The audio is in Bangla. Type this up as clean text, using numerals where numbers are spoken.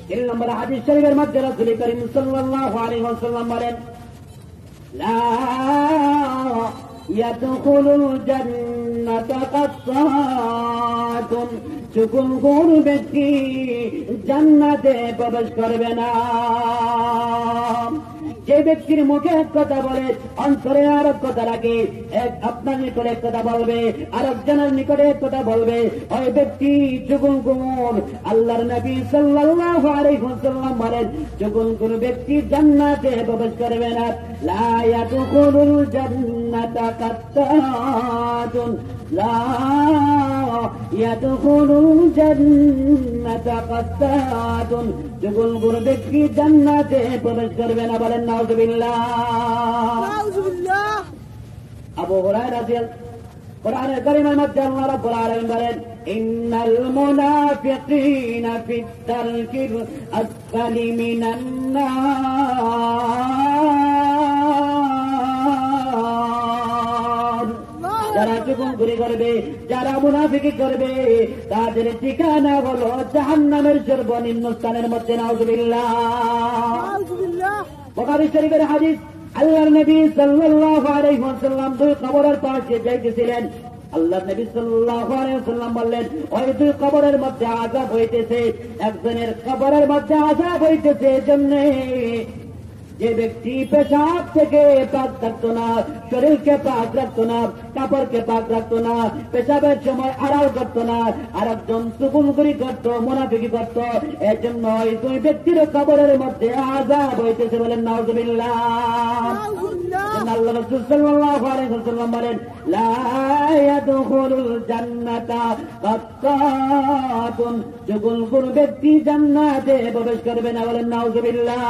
3 নম্বর হাদিস শরীফের মধ্যে রাসূল করিম সাল্লাল্লাহু আলাইহি ওয়াসাল্লাম বলেন, লা ইয়াদখুলুল জান্নাতা কাত্তাতুন, চুগুলখোর ব্যক্তি জান্নাতে প্রবেশ করবে না। যে ব্যক্তির মুখে এক কথা বলে অন্তরে আর এক কথা রাখে, এক আপনার নিকটে এক কথা বলবে আর একজনের নিকটে এক কথা বলবে, ওই ব্যক্তি চুগুলখোর। আল্লাহর নবী সাল্লাল্লাহু আলাইহি ওয়াসাল্লাম বলেন, চুগুলখোর ব্যক্তি জান্নাতে প্রবেশ করবে না। লা ইয়াদখুলুল জান্নাতা কাত্তাতুন, লা ইয়াদখুলুল জান্নাতা কাত্তাতুন, চুগুলখোর ব্যক্তি জান্নাতে প্রবেশ করবে না। বলেন নাউযুবিল্লাহ। আবু হুরায়রা রাদিয়াল্লাহু কোরআনের কারীমের মধ্যে আল্লাহ রাব্বুল আলামিন বলেন, ইন্নাল মুনাফিকিনা ফিদ দারকিল আসফালি মিনান নার। যারা চুগুলখুরি করবে, যারা মুনাফিকি করবে, তাদের ঠিকানা হলো জাহান্নামের সর্বনিম্ন স্থানের মধ্যে। নাউযুবিল্লাহ। বুখারী শরীফের হাদিস, আল্লাহর নবী সাল্লাল্লাহু আলাইহি ওয়াসাল্লাম 2 কবরের পাশে যাইতেছিলেন। আল্লাহর নবী সাল্লাল্লাহু আলাইহি ওয়াসাল্লাম বললেন, ওই 2 কবরের মধ্যে আযাব হইতেছে। একজনের কবরের মধ্যে আযাব হইতেছে জন্য যে ব্যক্তি পেশাব থেকে পাক রাখতো না, শরীরকে পাক রাখতো না, কাপড়কে পাক রাখতো না, পেশাবের সময় আড়াল করতো না, আর একজন চুগুলখুরি করতো, মুনাফিকি করতো, এর জন্য ওই 2 ব্যক্তির কবরের মধ্যে আযাব হইতেছে। বলেন নাউযুবিল্লাহ। আল্লাহ রাসূল সাল্লাল্লাহু আলাইহি ওয়াসাল্লাম বলেন, লা ইয়াদখুলুল জান্নাতা কাত্তাতুন, চুগুলখুর ব্যক্তি জান্নাতে প্রবেশ করবে না। বলেন নাউযুবিল্লাহ।